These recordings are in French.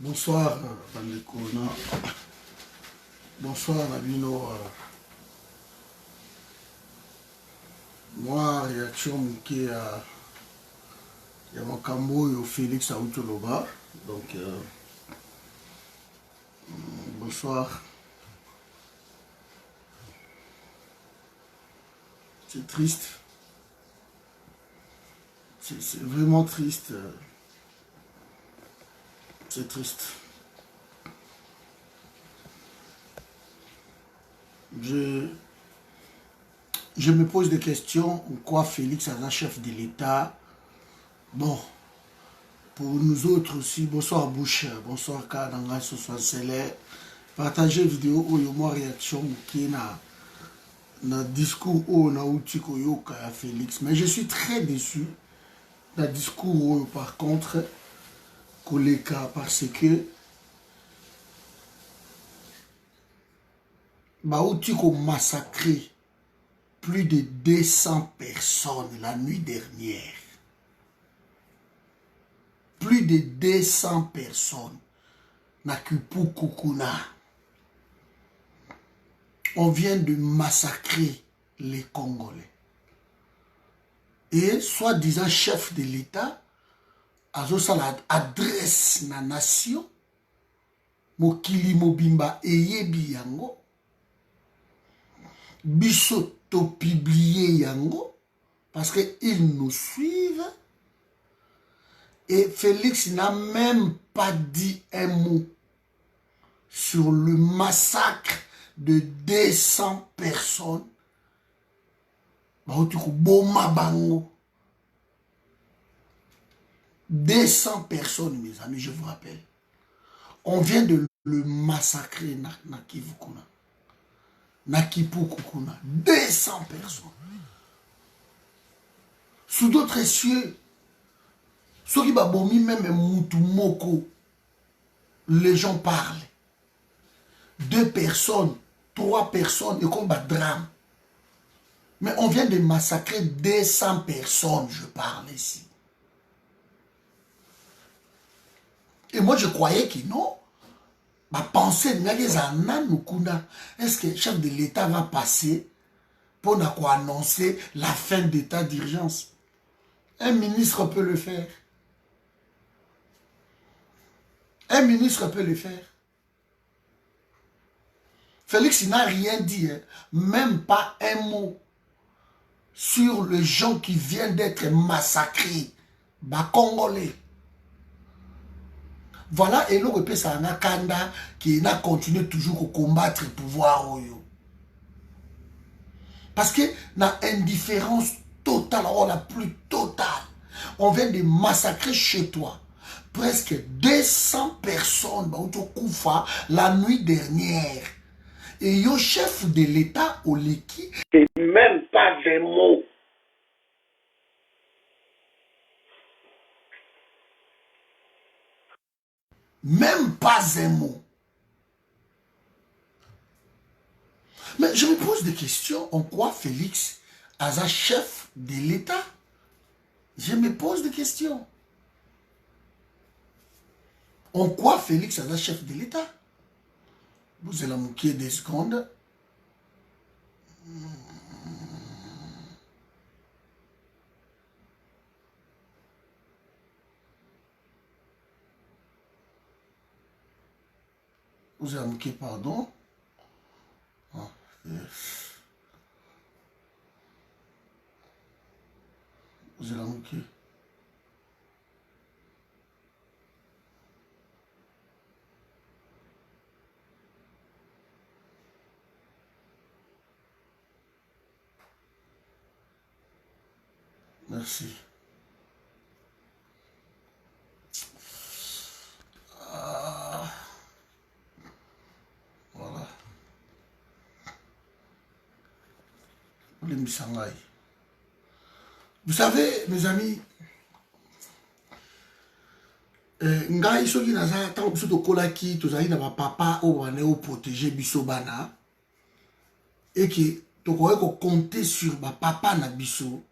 Bonsoir, bandeko. Bonsoir, Nabino. Moi, réaction qui est à Makambo et au Félix Aoutoloba. Donc, bonsoir. C'est triste. C'est vraiment triste. C'est triste. Je me pose des questions. Pourquoi Félix est un chef de l'État? Bon, pour nous autres aussi, bonsoir Bouche, bonsoir Kananga Soswansele. Partagez vidéo où il y a moi réaction qui est na discours où na outiko yoka à Félix. Mais je suis très déçu d'un discours par contre Koleka parce que Baoutiko massacré plus de 200 personnes la nuit dernière. Plus de 200 personnes. Nakupukukuna. On vient de massacrer les Congolais. Et soi-disant chef de l'État, Azosala adresse na nation, Mokili Mobimba Eyebi Yango, Biso to publié Yango, parce qu'ils nous suivent. Et Félix n'a même pas dit un mot sur le massacre de 200 personnes. 200 personnes, mes amis, je vous rappelle. On vient de le massacrer na Kivukuna. Na Kipukukuna. 200 personnes. Sous d'autres cieux, ceux qui babomi même Moutoumoko, les gens parlent. 2 personnes, 3 personnes, et comme un drame. Mais on vient de massacrer 200 personnes, je parle ici. Et moi, je croyais que non. Ma pensée, est-ce que le chef de l'État va passer pour annoncer la fin d'état d'urgence? Un ministre peut le faire. Un ministre peut le faire. Félix n'a rien dit, hein, même pas un mot sur les gens qui viennent d'être massacrés, Congolais. Voilà, et l'on repère ça en Kanda qui a continué toujours à combattre le pouvoir. Parce que la indifférence totale, la plus totale, on vient de massacrer chez toi presque 200 personnes la nuit dernière. Et le chef de l'État, Oleki, et même pas des mots. Même pas un mot. Mais je me pose des questions. En quoi Félix est un chef de l'État? Je me pose des questions. En quoi Félix est un chef de l'État? Vous allez manquer des secondes. Vous allez manquer, pardon. Ah, yes. Vous allez manquer. Merci. Ah, voilà. Vous savez, mes amis, ngai soki naza tango biso tokolaki tozali na papa oyo bane protéger biso bana et que tokoki compter sur papa na biso,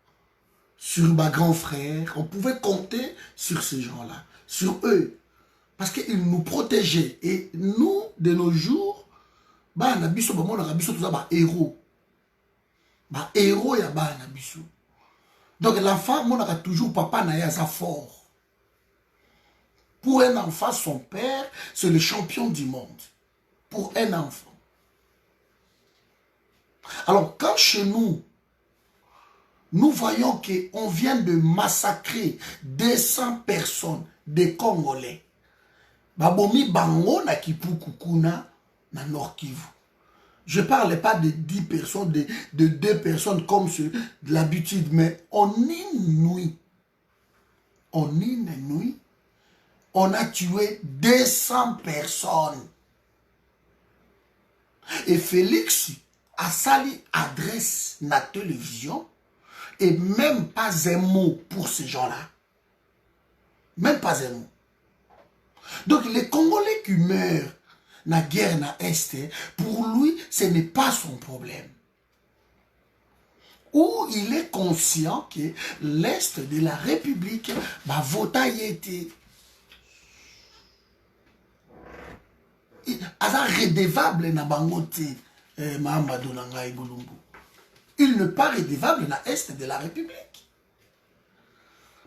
sur ma grand frère, on pouvait compter sur ces gens-là, sur eux. Parce qu'il nous protégeait. Et nous, de nos jours, bah, on a biso, bah, on a biso, tout ça, bah, héros. Bah, héros, ya bah, on a biso. Donc, l'enfant, on a toujours papa, na ya, fort. Pour un enfant, son père, c'est le champion du monde. Pour un enfant. Alors, quand chez nous, nous voyons qu'on vient de massacrer 200 personnes, des Congolais, babomi bango na Kipuku kuna na Nord Kivu. Je ne parle pas de 10 personnes, de 2 personnes comme l'habitude, mais on inouï. On inouï. On a tué 200 personnes. Et Félix a sali adresse na télévision et même pas un mot pour ces gens-là. Même pas un mot. Donc les Congolais qui meurent na guerre na Est, pour lui, ce n'est pas son problème. Ou il est conscient que l'Est de la République va voter y était. Il est redevable na bangote Mahamadou Nangai Boulumbu. Il n'est pas redevable na Est de la République.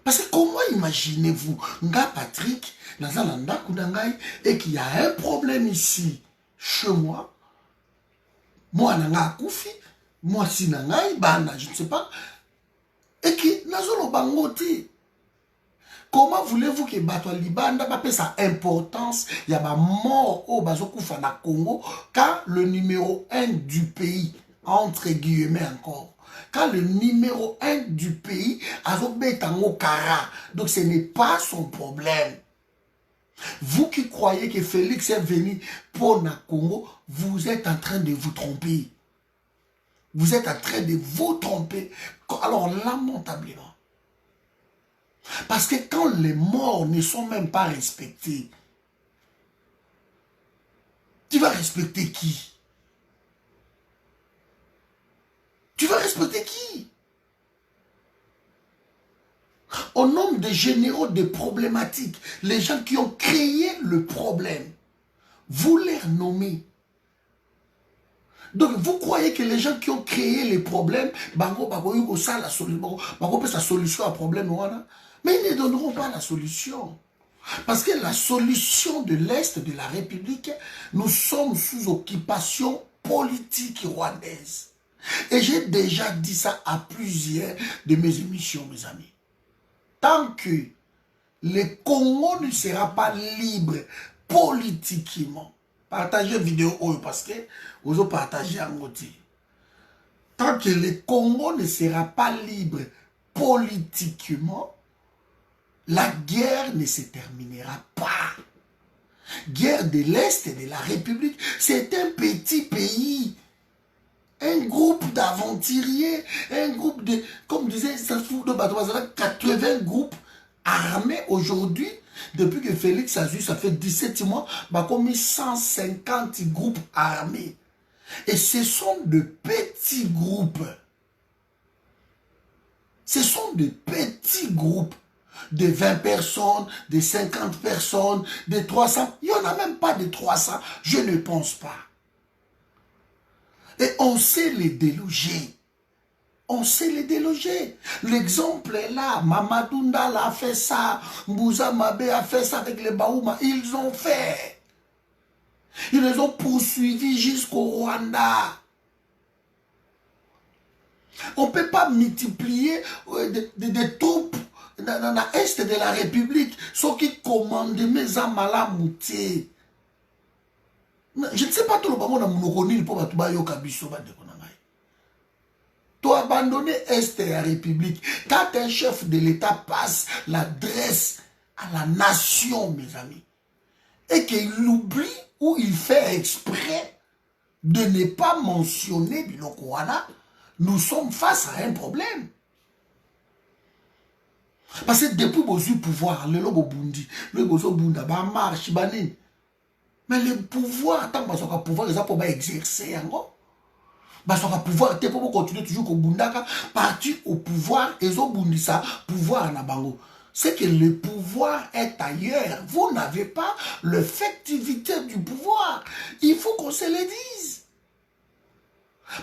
Parce que comment imaginez-vous, Nga Patrick, Nazalanda Koudangai, et qu'il y a un problème ici, chez moi, moi Nanga Koufi, moi si Nangai, Bana, je ne sais pas, et que Nazolo Bangote. Comment voulez-vous que Batwa Libanda pape sa importance, il y a ma mort au Bazokoufa na Congo, quand le numéro 1 du pays, entre guillemets encore, quand le numéro 1 du pays a Zobetango Kara. Donc ce n'est pas son problème. Vous qui croyez que Félix est venu pour na Congo, vous êtes en train de vous tromper. Vous êtes en train de vous tromper. Alors lamentablement. Parce que quand les morts ne sont même pas respectés, tu vas respecter qui? Tu vas respecter qui? Au nom des généraux des problématiques, les gens qui ont créé le problème, vous les renommez. Donc vous croyez que les gens qui ont créé les problèmes, ça la solution à problème, mais ils ne donneront pas la solution. Parce que la solution de l'Est de la République, nous sommes sous occupation politique rwandaise. Et j'ai déjà dit ça à plusieurs de mes émissions, mes amis. Tant que le Congo ne sera pas libre politiquement, partagez vidéo parce que vous avez partagé en côté. Tant que le Congo ne sera pas libre politiquement, la guerre ne se terminera pas. Guerre de l'Est et de la République, c'est un petit pays. Un groupe d'aventuriers, un groupe de, comme disait Sassou de Badouazala, 80 groupes armés aujourd'hui. Depuis que Félix a eu, ça fait 17 mois, bah comme 150 groupes armés. Et ce sont de petits groupes. Ce sont de petits groupes. De 20 personnes, de 50 personnes, de 300. Il n'y en a même pas de 300, je ne pense pas. Et on sait les déloger. On sait les déloger. L'exemple est là. Mamadou Ndala a fait ça. Mbouza Mabe a fait ça avec les Baouma. Ils ont fait. Ils les ont poursuivis jusqu'au Rwanda. On ne peut pas multiplier des troupes dans l'Est de la République. Ceux qui commandent mes amala mouté. Je ne sais pas tout le monde a monoconi pour battre Kabiso. Tu as abandonné Est de la République. Quand un chef de l'État passe l'adresse à la nation, mes amis, et qu'il oublie ou il fait exprès de ne pas mentionner Bilokouana, nous sommes face à un problème. Parce que depuis le pouvoir, le logo bundi, le gozo bunda, ba marche, banine. Mais le pouvoir, tant que ça pouvoir, ils ont pas exercer encore. Bah ça va pouvoir, pour continuer toujours au bundaka, partir au pouvoir, ils ont bundi ça, pouvoir na bango. c'est que le pouvoir est ailleurs. Vous n'avez pas l'effectivité du pouvoir. Il faut qu'on se le dise.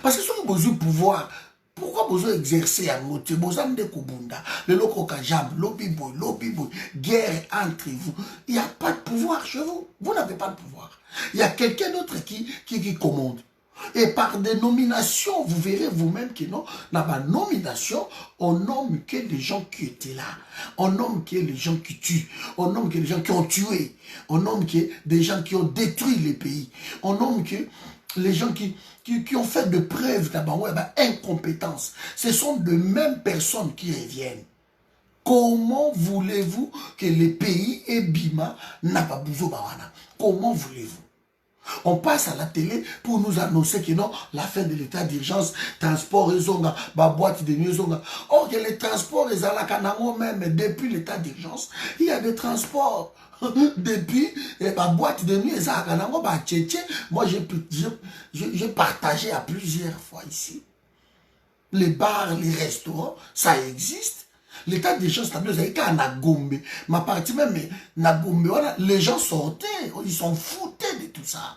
Parce que si vous avez besoin de pouvoir, pourquoi vous avez exercé à côté? Vous avez Kubunda, le loko kajab, lobby boy, guerre entre vous. Il n'y a pas de pouvoir chez vous. Vous n'avez pas de pouvoir. Il y a quelqu'un d'autre qui commande. Et par des nominations, vous verrez vous-même que non, dans ma nomination, on nomme que les gens qui étaient là. On nomme que les gens qui tuent. On nomme que les gens qui ont tué. On nomme que des gens qui ont détruit les pays. On nomme que les gens qui ont fait de preuves d'incompétence. Ce sont de mêmes personnes qui reviennent. Comment voulez-vous que les pays et Bima n'a pas besoin? Comment voulez-vous? On passe à la télé pour nous annoncer que non, la fin de l'état d'urgence, transport et zonga, boîte de nuit zonga. Or que les transports, les alakanango même, depuis l'état d'urgence, il y a des transports. Depuis ma boîte de nuit, les alakanango, moi j'ai partagé à plusieurs fois ici. Les bars, les restaurants, ça existe. L'état d'urgence, c'est qu'à Nagombe, ma partie même, Nagombe, voilà, les gens sortaient, ils s'en foutaient de tout ça.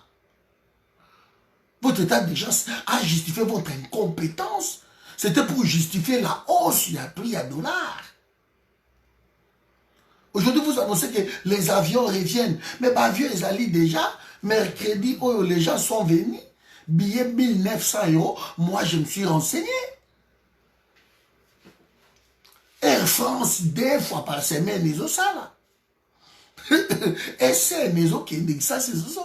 Votre état d'urgence a justifié votre incompétence. C'était pour justifier la hausse du prix à dollar. Aujourd'hui, vous annoncez que les avions reviennent. Mais avions, ils allaient déjà. Mercredi, où les gens sont venus. Billet 1900 €. Moi, je me suis renseigné. Air France, 2 fois par semaine, ils ont ça là. Et c'est une maison qui est ça, c'est ça.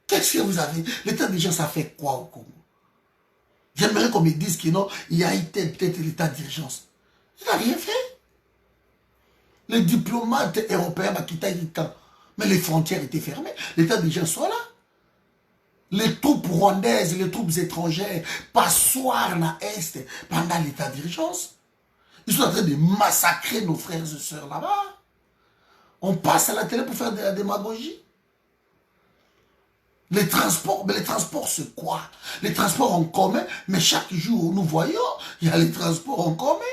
Qu'est-ce que vous avez? L'état d'urgence, ça fait quoi au Congo? J'aimerais qu'on me dise que non, il y a été peut-être l'état d'urgence. Il n'a rien fait. Les diplomates européens ont quitté le camp. Mais les frontières étaient fermées. L'état d'urgence soit là. Les troupes rwandaises, les troupes étrangères, passoires dans l'Est pendant l'état d'urgence. Ils sont en train de massacrer nos frères et sœurs là-bas. On passe à la télé pour faire de la démagogie. Les transports, mais les transports c'est quoi? Les transports en commun, mais chaque jour nous voyons, il y a les transports en commun.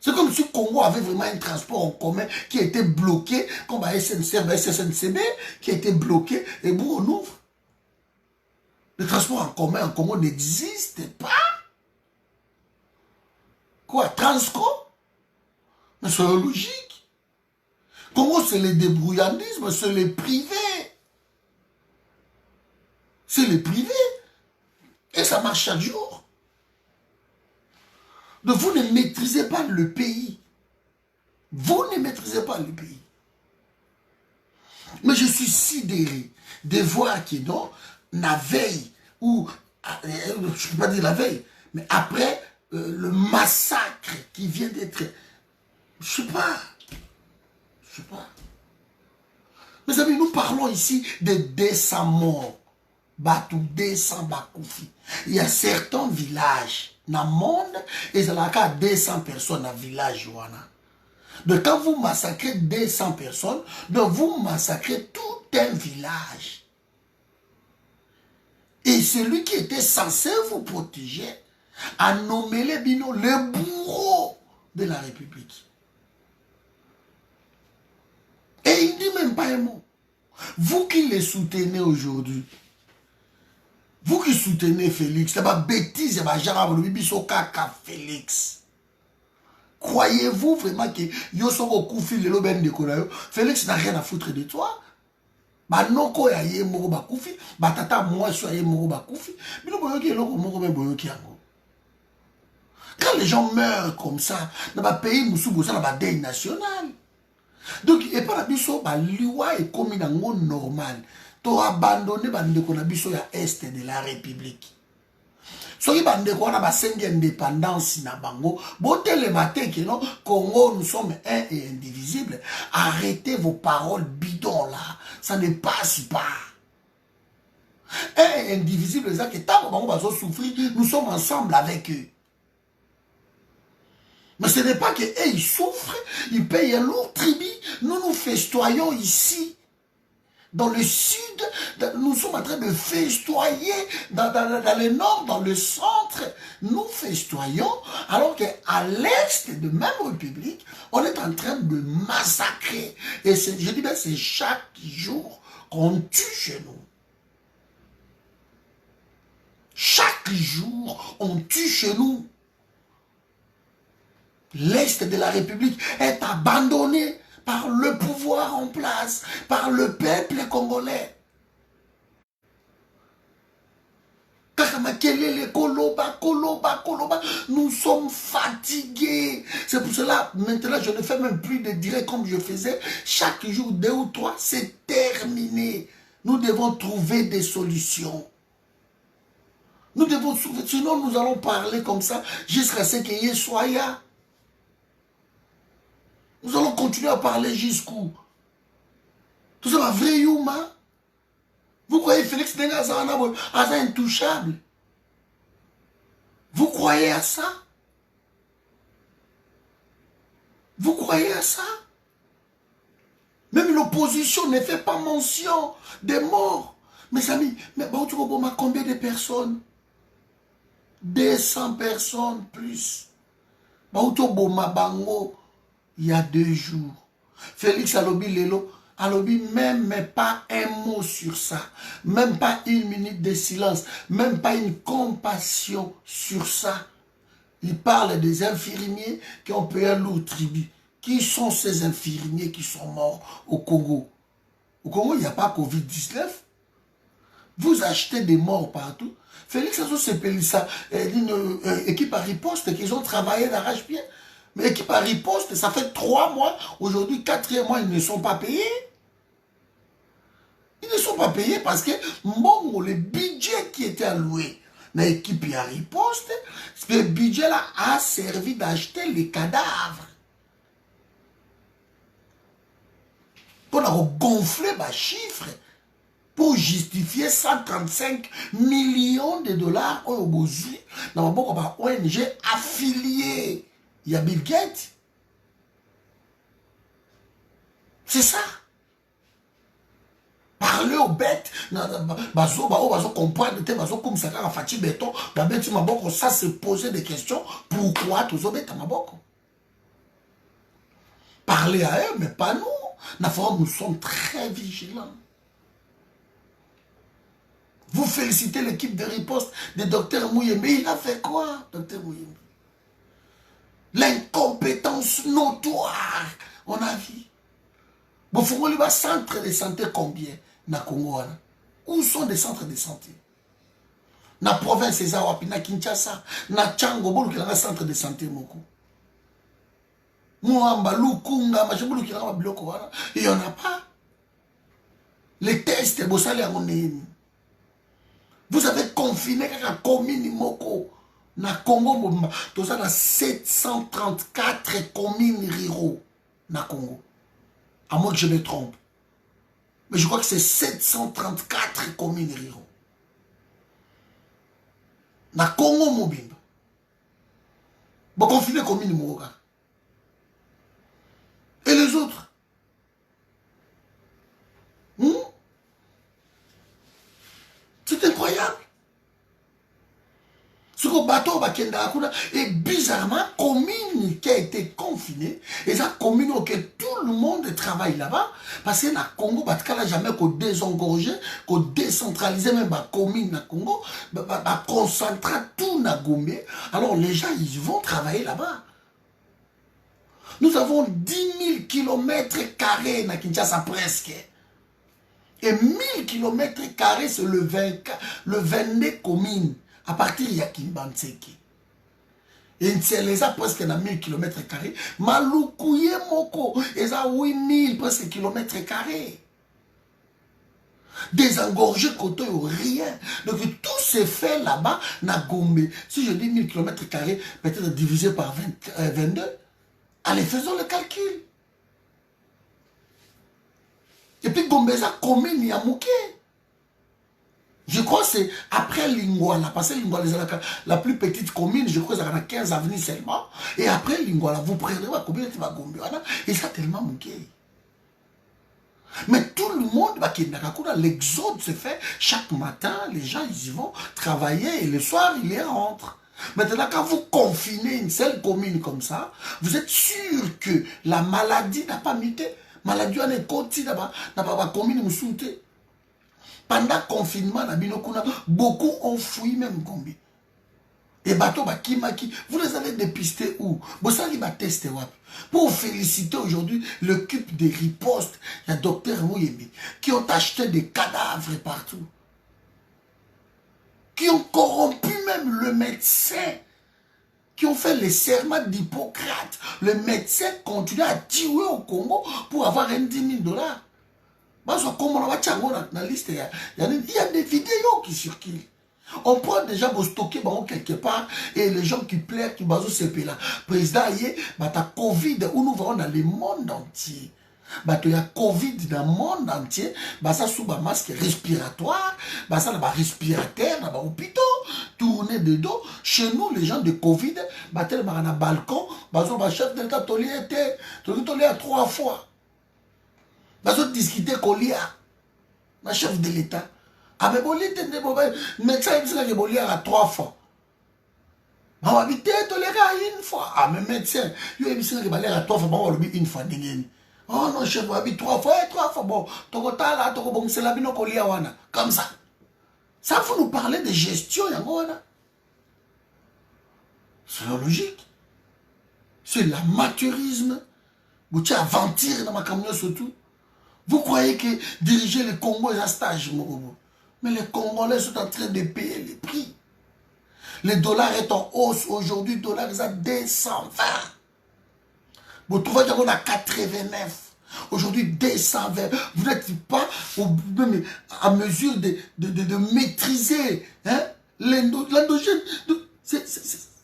C'est comme si le Congo avait vraiment un transport en commun qui était bloqué, comme à SNCB, qui était bloqué, et bon, on ouvre. Le transport en commun en Congo n'existe pas. Quoi? Transco? Mais c'est logique. Congo, c'est le débrouillandisme, c'est le privé. C'est le privé. Et ça marche chaque jour. Donc vous ne maîtrisez pas le pays. Vous ne maîtrisez pas le pays. Mais je suis sidéré de voir que non, la veille, ou, je ne peux pas dire la veille, mais après le massacre qui vient d'être, je ne sais pas. Mes amis, nous parlons ici de 200 morts. Batou 200 bakoufi. Il y a certains villages dans le monde, et il y a 200 personnes dans le village. Donc quand vous massacrez 200 personnes, donc vous massacrez tout un village. Et celui qui était censé vous protéger a nommé les binos le bourreau de la République. Et il ne dit même pas un mot. Vous qui les soutenez aujourd'hui, vous qui soutenez Félix, c'est ma bêtise, c'est ma jarab, le bibiso kaka Félix. Croyez-vous vraiment que Yosoko Koufi le loben de Konayo, Félix n'a rien à foutre de toi? Bah non, ko ya ye moro ba Koufi, bah tata moi so ye moro ba Koufi, mais nous voyons que l'autre moro ben boyo ki ango. Quand les gens meurent comme ça, dans le pays, nous sommes dans le deuil national. Donc, et par la biso, bah loi est comme dans le normal. Tu as abandonné le est de la République. Si tu as abandonné l'indépendance, le matin que non, Congo, nous sommes un et indivisibles. Arrêtez vos paroles bidons là. Ça ne passe pas. Un et indivisible, c'est que tant qu'on va souffrir, nous sommes ensemble avec eux. Mais ce n'est pas qu'eux, ils souffrent, ils payent un lourd tribut. Nous nous festoyons ici. Dans le sud, nous sommes en train de festoyer dans le nord, dans le centre. Nous festoyons, alors qu'à l'est de même République, on est en train de massacrer. Et je dis bien, c'est chaque jour qu'on tue chez nous. Chaque jour, on tue chez nous. L'est de la République est abandonné par le pouvoir en place, par le peuple congolais. Nous sommes fatigués. C'est pour cela, maintenant, je ne fais même plus de direct comme je faisais. Chaque jour, 2 ou 3, c'est terminé. Nous devons trouver des solutions. Nous devons trouver, sinon nous allons parler comme ça jusqu'à ce qu'il y ait soya. Nous allons continuer à parler jusqu'où? Tout ça va vrai Yuma. Vous croyez Félix Nenga est intouchable? Vous croyez à ça? Vous croyez à ça? Même l'opposition ne fait pas mention des morts. Mes amis, mais combien de personnes? 200 personnes plus. Bango, il y a 2 jours. Félix Alobi Lelo, Alobi même pas un mot sur ça. Même pas 1 minute de silence. Même pas une compassion sur ça. Il parle des infirmiers qui ont payé un lourd tribut. Qui sont ces infirmiers qui sont morts au Congo? Au Congo, il n'y a pas Covid-19. Vous achetez des morts partout. Félix Azou-Sepelissa, une équipe à riposte qu'ils ont travaillé d'arrache-pied. Mais équipe à riposte, ça fait 3 mois. Aujourd'hui, 4e mois, ils ne sont pas payés. Ils ne sont pas payés parce que bon, le budget qui était alloué dans l'équipe à riposte, ce budget-là a servi d'acheter les cadavres. Pour gonfler les chiffres. Pour justifier 135 millions de dollars au Bozui dans une ONG affiliée. Il y a Bill Gates. C'est ça. Parler aux bêtes. Bazo comprendre comme ça quand Fati béton. Ça se poser des questions. Pourquoi tous les bêtes à Maboko? Parler à eux, mais pas nous. Nous sommes très vigilants. Vous félicitez l'équipe de riposte de Dr Mouyembe. Il a fait quoi, Dr Mouyembe? L'incompétence notoire, on a vu. Bon, il faut un centre de santé combien na Congo? Où sont des centres de santé? Na province Ezawapi, na Kinshasa, na Tchango, il y a un centre de santé moko. Mouamba, Lukunga, il n'y en a pas. Les tests, vous avez confiné la commune Moko. Na Congo, tout ça dans 734 communes ruraux. Na Congo. À moins que je me trompe. Mais je crois que c'est 734 communes ruraux. Na Congo Mobimba. Bon, confiné commune Moka. Et les autres? C'est incroyable. Ce que bateau et bizarrement, commune qui a été confinée, et ça commune où tout le monde travaille là-bas, parce que dans le Congo, il n'y a jamais qu'on désengorger, qu'on décentralise même la commune dans le Congo, concentrer tout dans Gombe. Alors les gens, ils vont travailler là-bas. Nous avons 10 000 km² dans Kinshasa presque. Et 1000 km², c'est le 22 communes. À partir de Yakimbanseki. Et c'est les a presque dans 1000 km². Malukuye Moko, ils ont 8000 presque km². Désengorgé côté ou rien. Donc tout se fait là-bas, na Gombe. Si je dis 1000 km², peut-être divisé par 22. Allez, faisons le calcul. Et puis Gombeza commune Yamouké. Je crois que c'est après Lingouala, parce que Lingouala, c'est la plus petite commune, je crois que ça a 15 avenues seulement. Et après Lingouala, vous prenez la commune de Gombeza, et ça tellement mouké. Mais tout le monde, l'exode se fait chaque matin, les gens ils y vont travailler et le soir ils y rentrent. Maintenant, quand vous confinez une seule commune comme ça, vous êtes sûr que la maladie n'a pas muté. Maladie n'est continue, n'a pas commune moussouté. Pendant le confinement, beaucoup ont fui même combien. Et bateau vous les avez dépistés où? Vous allez tester pour féliciter aujourd'hui l'équipe de riposte, il y a docteur Mouyembi, qui ont acheté des cadavres partout. Qui ont corrompu même le médecin, qui ont fait les serments d'Hippocrate. Le médecin continue à tuer au Congo pour avoir 10 000 $. Il y a des vidéos qui circulent. On prend déjà pour stocker quelque part et les gens qui plaident, qui basent ce pays là. Président, il y a Covid où nous voyons dans le monde entier. Il y a Covid dans le monde entier, ça sous un masque respiratoire, ça a un respirateur, dans hôpital, tourner de dos. Chez nous, les gens de Covid, tel un balcon, le chef de l'État tolé à 3 fois. Discuter le chef de l'État. Ah mais le médecin il à 3 fois. On va tolérer à 1 fois. Ah mais médecin, il y a à 3 fois, on va une fois. Oh non, chef, on va 3 fois, 3 fois. Bon, c'est la bino comme ça. Ça, vous nous parlez de gestion, c'est logique. C'est l'amateurisme. Vous avez aventure dans ma camion surtout. Vous croyez que diriger le Congo est un stage, mais les Congolais sont en train de payer les prix. Le dollar est en hausse. Aujourd'hui, le dollar est à 220. Vous trouvez qu'on a 89. Aujourd'hui, 220. Vous n'êtes pas à mesure de maîtriser l'endogène.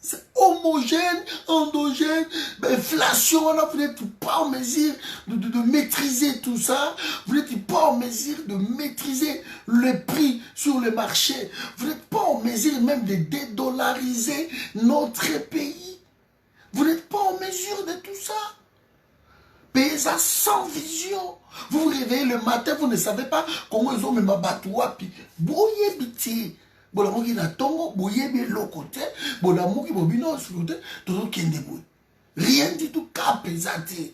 C'est homogène, endogène, inflation. Vous n'êtes pas en mesure de maîtriser tout ça. Vous n'êtes pas en mesure de maîtriser le prix sur le marché. Vous n'êtes pas en mesure même de dédollariser notre pays. Vous n'êtes pas en mesure de tout ça. Pays ça sans vision. Vous vous réveillez le matin, vous ne savez pas comment ils ont mis ma batoua. Puis, boye biti. Bolamuki na tongo, boye be l'autre bolamuki bobino sur l'autre, tout kende boy. Rien du tout capésate.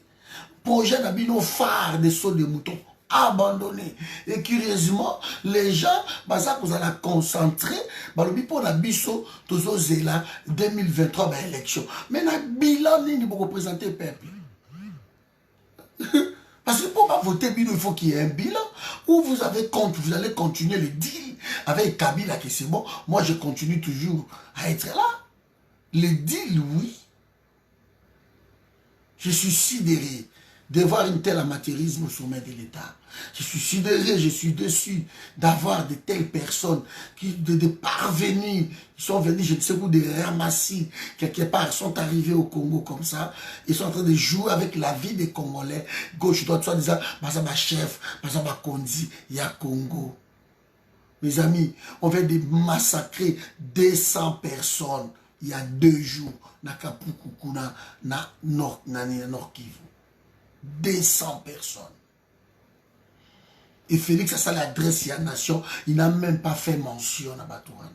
Projet d'abino phare des sauts de moutons abandonné. Et curieusement, les gens, ça vous allez concentrer, balobi pour la biso, toujours zéla 2023 élection. Mais na bilan ni pour représenter le peuple. Parce que pour pas voter bilan, il faut qu'il y ait un bilan où vous allez continuer le deal avec Kabila que c'est bon. Moi, je continue toujours à être là. Le deal, oui. Je suis sidéré de voir un tel amateurisme au sommet de l'État. Je suis sidéré, je suis déçu d'avoir de telles personnes qui, de parvenus, qui sont venus, je ne sais où, de ramassis, quelque part, sont arrivés au Congo comme ça. Ils sont en train de jouer avec la vie des Congolais. Gauche, droite, soit disant, ma chef, ma Kondi, il y a Congo. Mes amis, on vient de massacrer 200 personnes il y a 2 jours. Na Kapuku, na Nord Kivu. 200 personnes. Et Félix, ça l'adresse à la nation, il n'a même pas fait mention à Batouane.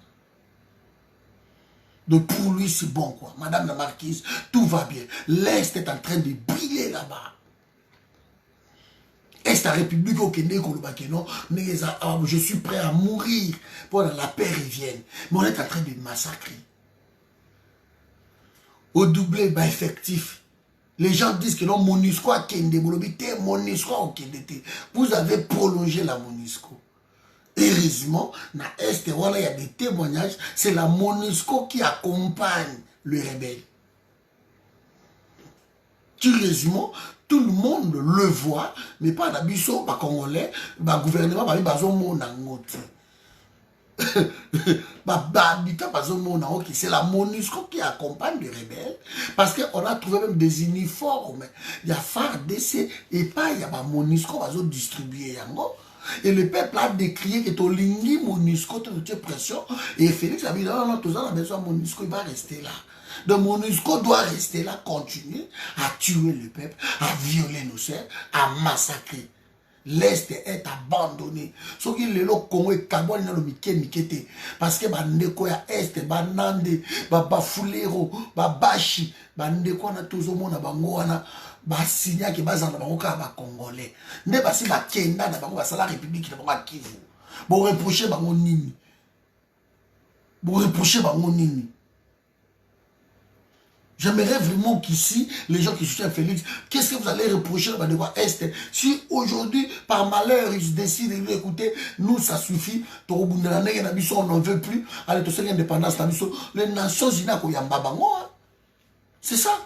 Donc pour lui, c'est bon quoi. Madame la marquise, tout va bien. L'Est est en train de briller là-bas. Est la République au Kenya, je suis prêt à mourir pour que la paix revienne. Mais on est en train de massacrer. Au doublé, effectif. Les gens disent que non, MONUSCO a Kende, MONUSCO a Kende. Vous avez prolongé la MONUSCO. Heureusement, dans l'Est, il y a des témoignages, c'est la MONUSCO qui accompagne le rebelle. Curieusement, tout le monde le voit, mais pas d'habitude, pas congolais, le gouvernement, pas c'est la MONUSCO qui accompagne les rebelles parce qu'on a trouvé même des uniformes. Il y a FARDC et pas il y a pas MONUSCO va distribuer et le peuple a décrié que ton ligne MONUSCO te pression et Félix a dit non, tout ça on a besoin de MONUSCO, il va rester là. Donc MONUSCO doit rester là, continuer à tuer le peuple, à violer nos sœurs, à massacrer. L'Est est abandonné. Ce qui est le Congo et Kabon dans le Mikete. Parce que bandeko ya Est, banande, bafulero, babashi, bandeko na tozomo na bango wana, basinya ke bazana bango ka ba Congolais. Ne basi ba kenda na bango basala République na bango Kivu. Bon reprocher bango nini. Bon reprocher bango nini. J'aimerais vraiment qu'ici, les gens qui soutiennent Félix, qu'est-ce que vous allez reprocher à Bandeko Est? Si aujourd'hui, par malheur, ils décident de lui écouter, nous, ça suffit. On n'en veut plus. Allez, tout ça, l'indépendance, les Nations Unies, c'est ça.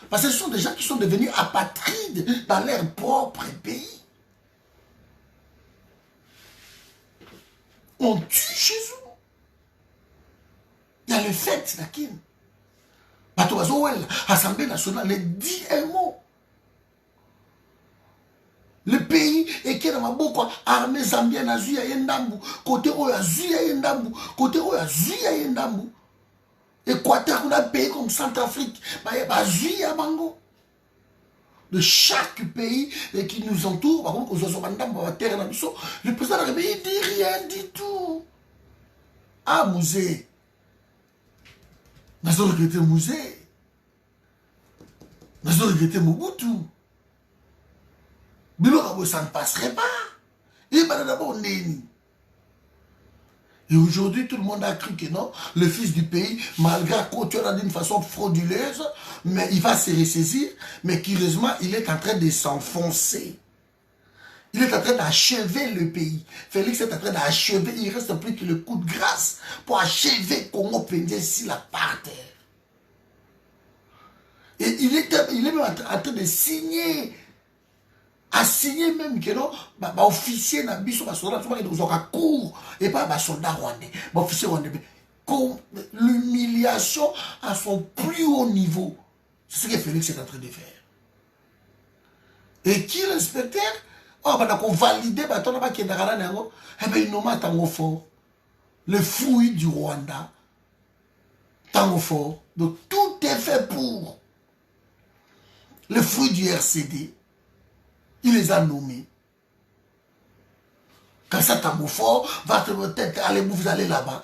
Parce que ce sont des gens qui sont devenus apatrides dans leur propre pays. On tue chez eux. Il y a le fait, Nakim. L'Assemblée nationale ne dit un mot. Le pays est qui dans beaucoup armée zambienne a zuya yendambu, côté où a zuya yendambu, côté où a zuya yendambu. Équateur on a pays comme Centrafrique, bah zuya bango. De chaque pays qui nous entoure, par contre, le président de la République ne dit rien du tout. Ah, musée. Nous avons regretté Musée. Nous avons regretté Mobutu. Mais ça ne passerait pas. Et aujourd'hui, tout le monde a cru que non, le fils du pays, malgré continuer d'une façon frauduleuse, mais il va se ressaisir, mais curieusement, il est en train de s'enfoncer. Il est en train d'achever le pays. Félix est en train d'achever. Il ne reste plus que le coup de grâce pour achever Congo Pendé si la par terre. Et il est même en train de signer. À signer même que non, officier n'a pas son soldat, ils ont cours et pas soldat rwandais, officier rwandais. L'humiliation à son plus haut niveau. C'est ce que Félix est en train de faire. Et qui l'inspecteur? Oh, on valide, il nomme Tango Fort, le fruit du Rwanda, Tango Fort. Donc tout est fait pour. Le fruit du RCD, il les a nommés. Quand ça Tango Fort, va peut-être aller, vous allez là-bas.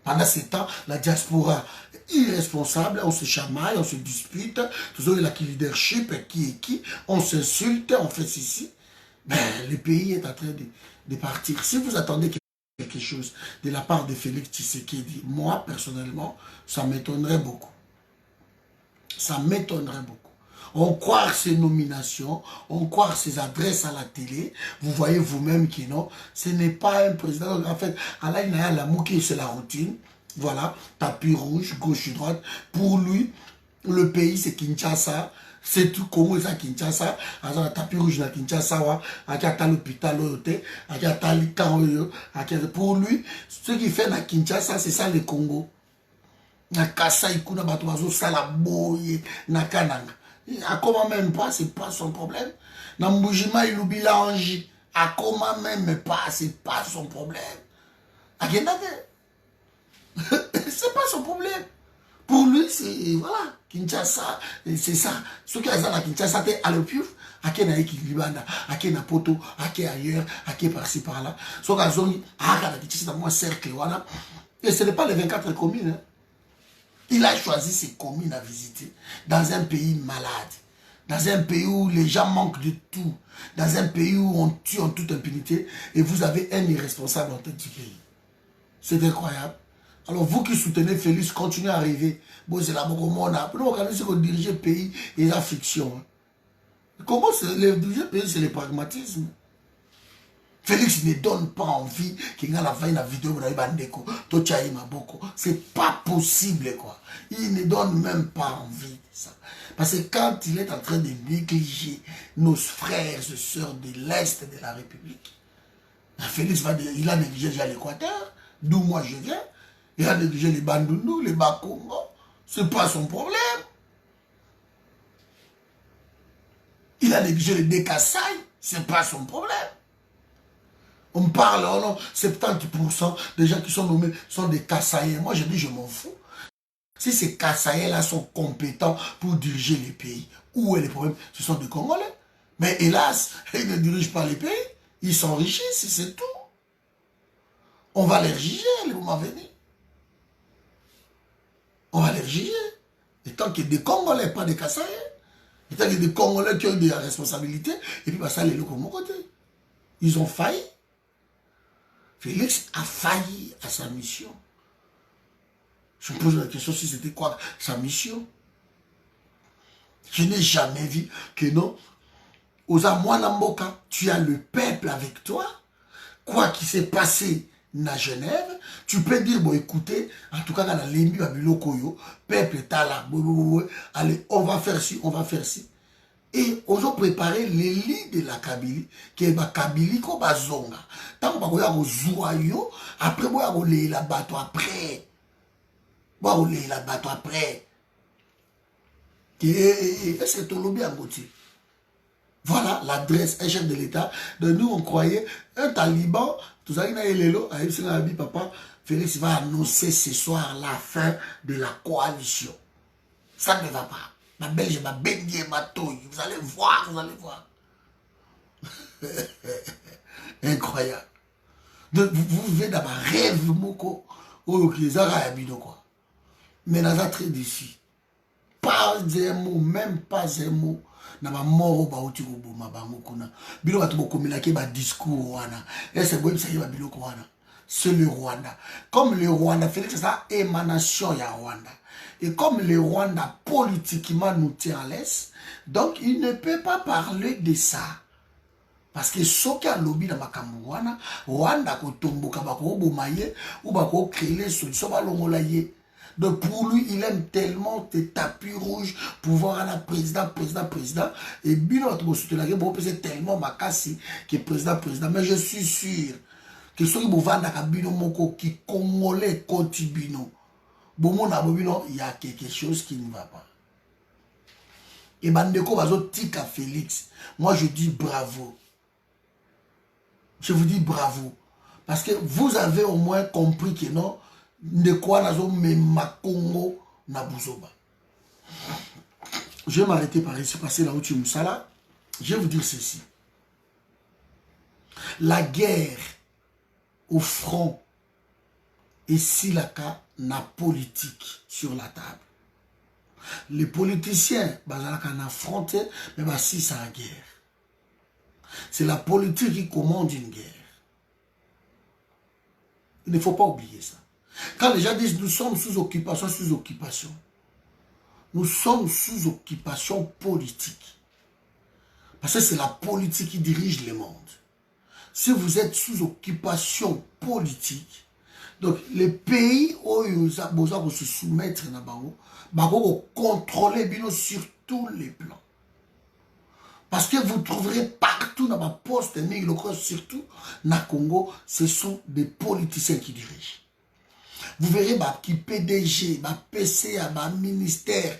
Pendant ce temps, la diaspora irresponsable, on se chamaille, on se dispute, toujours il a qui leadership, qui est qui, on s'insulte, on fait ceci. Ben, le pays est en train de partir. Si vous attendez quelque chose de la part de Félix Tshisekedi, moi, personnellement, ça m'étonnerait beaucoup. Ça m'étonnerait beaucoup. On croit ses nominations, on croit ses adresses à la télé. Vous voyez vous-même que non, ce n'est pas un président. En fait, Alain Naya Lamouki, c'est la routine. Voilà, tapis rouge, gauche et droite. Pour lui, le pays, c'est Kinshasa. C'est tout Congo, c'est Kinshasa. Alors, tapis rouge, na Kinshasa, à l'hôpital, pour lui, ce qu'il fait na Kinshasa, c'est ça le Congo. Na Kasai, kuna batuazo, salaboye, na Kananga. À comment même pas, c'est pas son problème. Nambujima il oublie l'ange. À comment même pas, c'est pas son problème. À Gendade. C'est pas son problème. Pour lui, c'est voilà. Kinshasa, c'est ça. Ceux qui ont à Kinshasa, c'est à l'opiouf. À qui n'a qui Libanda, à qui n'a poto, à qui ailleurs, à qui par-ci par-là. Ceux qui ont à Kinshasa, dans mon cercle, voilà. Et ce n'est pas les 24 communes. Hein. Il a choisi ses communes à visiter dans un pays malade, dans un pays où les gens manquent de tout, dans un pays où on tue en toute impunité et vous avez un irresponsable en tête du pays. C'est incroyable. Alors vous qui soutenez Félix, continuez à arriver. Bon, c'est la Bokomona. Pour nous organiser qu'on dirige le pays et la fiction. Comment diriger le pays, c'est le pragmatisme. Félix ne donne pas envie qu'il y ait la vidéo de Bandeko, Tochaï Maboko. C'est pas possible, quoi. Il ne donne même pas envie de ça. Parce que quand il est en train de négliger nos frères et sœurs de l'Est de la République, Félix il a négligé déjà l'Équateur, d'où moi je viens. Il a négligé les Bandundu, les Bakongo. C'est pas son problème. Il a négligé les Dékassai. C'est pas son problème. On parle, oh non, 70% des gens qui sont nommés sont des Kassaïens. Moi, je dis, je m'en fous. Si ces Kassaïens-là sont compétents pour diriger les pays, Où est le problème? Ce sont des Congolais. Mais hélas, ils ne dirigent pas les pays. Ils s'enrichissent, c'est tout. On va les juger, les moments venus. On va les juger. Et tant qu'il y a des Congolais, pas des Kassaïens. Et tant qu'il y a des Congolais qui ont des responsabilités, et puis bah, ça, les locaux de mon côté. Ils ont failli. Félix a failli à sa mission. Je me pose la question si c'était quoi sa mission. Je n'ai jamais vu que non. Oza Mwanamboka, tu as le peuple avec toi. Quoi qui s'est passé à Genève, tu peux dire, bon écoutez, en tout cas dans la Lembi Babilo Koyo, peuple est là, allez, on va faire ci, on va faire ci. Et ils ont préparé l'élite de la Kabylie, qui est la Kabylie comme Bazonga. Tant que vous avez après vous avez la bateau après. Vous avez la bateau après. Et c'est tout le bien, voilà l'adresse, un chef de l'État. De nous, on croyait un taliban, tout ça, il y a l'élo, papa, Félix va annoncer ce soir la fin de la coalition. Ça ne va pas. Ma Belge m'a baigné ma touille. Vous allez voir, vous allez voir. Incroyable. Donc, vous vivez dans un rêve, moko. Oh, ok, ça va bien, quoi. Mais dans un trait d'ici. Pas un mot, même pas un mot. Na ba moro ba oti ko boma bango kuna bilo ba to komela ke ba discours wana et c'est bon ça y va bilo ko wana c'est le Rwanda comme le Rwanda Félix ça émanation ya Rwanda et comme le Rwanda politiquement nous tient à l'aise donc il ne peut pas parler de ça parce que soki a lobby na makambo wana Rwanda ko tomboka ba ko bomaye ou ba ko créer solution ba longola ye. Donc pour lui, il aime tellement des tapis rouges pour voir un président. Et Bino c'est tellement makasi que président. Mais je suis sûr que ceux qui vont Bino Moko qui congolais contre Bino, il y a quelque chose qui ne va pas. Et Bandeko Bazo tika Félix. Moi je dis bravo. Je vous dis bravo. Parce que vous avez au moins compris que non. De quoi nazo mema Congo na Buzoba. Je vais m'arrêter par ici, passer là où tu Moussala. Je vais vous dire ceci. La guerre au front et silaka na politique sur la table. Les politiciens, bazalaka na affronté, mais si c'est la guerre. C'est la politique qui commande une guerre. Il ne faut pas oublier ça. Quand les gens disent nous sommes sous occupation, nous sommes sous occupation politique. Parce que c'est la politique qui dirige le monde. Si vous êtes sous occupation politique, donc les pays où ils ont besoin de se soumettre, ils vont contrôler sur tous les plans. Parce que vous trouverez partout dans ma poste, surtout dans le Congo, ce sont des politiciens qui dirigent. Vous verrez qui PDG, PCA, ministère,